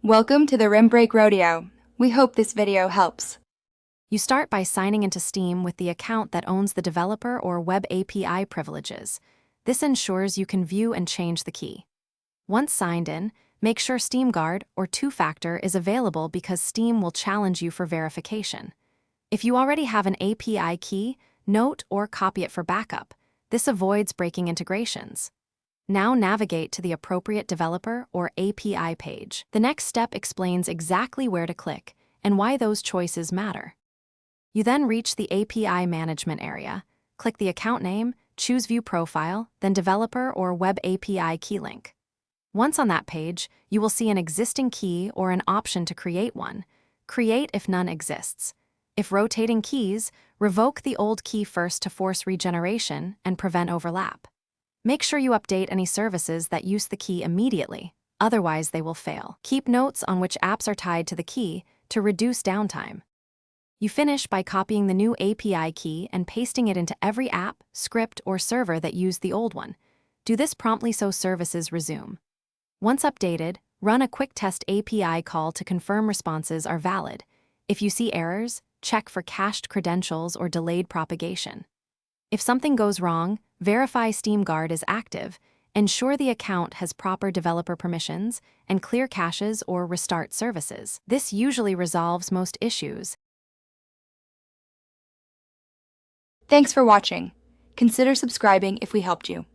Welcome to the Rim Break Rodeo. We hope this video helps. You start by signing into Steam with the account that owns the developer or web API privileges. This ensures you can view and change the key. Once signed in, make sure Steam Guard or two-factor is available because Steam will challenge you for verification. If you already have an API key, note or copy it for backup. This avoids breaking integrations. Now navigate to the appropriate developer or API page. The next step explains exactly where to click and why those choices matter. You then reach the API management area. Click the account name, choose View Profile, then Developer or Web API key link. Once on that page, you will see an existing key or an option to create one. Create if none exists. If rotating keys, revoke the old key first to force regeneration and prevent overlap. Make sure you update any services that use the key immediately, otherwise they will fail. Keep notes on which apps are tied to the key to reduce downtime. You finish by copying the new API key and pasting it into every app, script, or server that used the old one. Do this promptly so services resume. Once updated, run a quick test API call to confirm responses are valid. If you see errors, check for cached credentials or delayed propagation. If something goes wrong, verify Steam Guard is active, ensure the account has proper developer permissions, and clear caches or restart services. This usually resolves most issues. Thanks for watching. Consider subscribing if we helped you.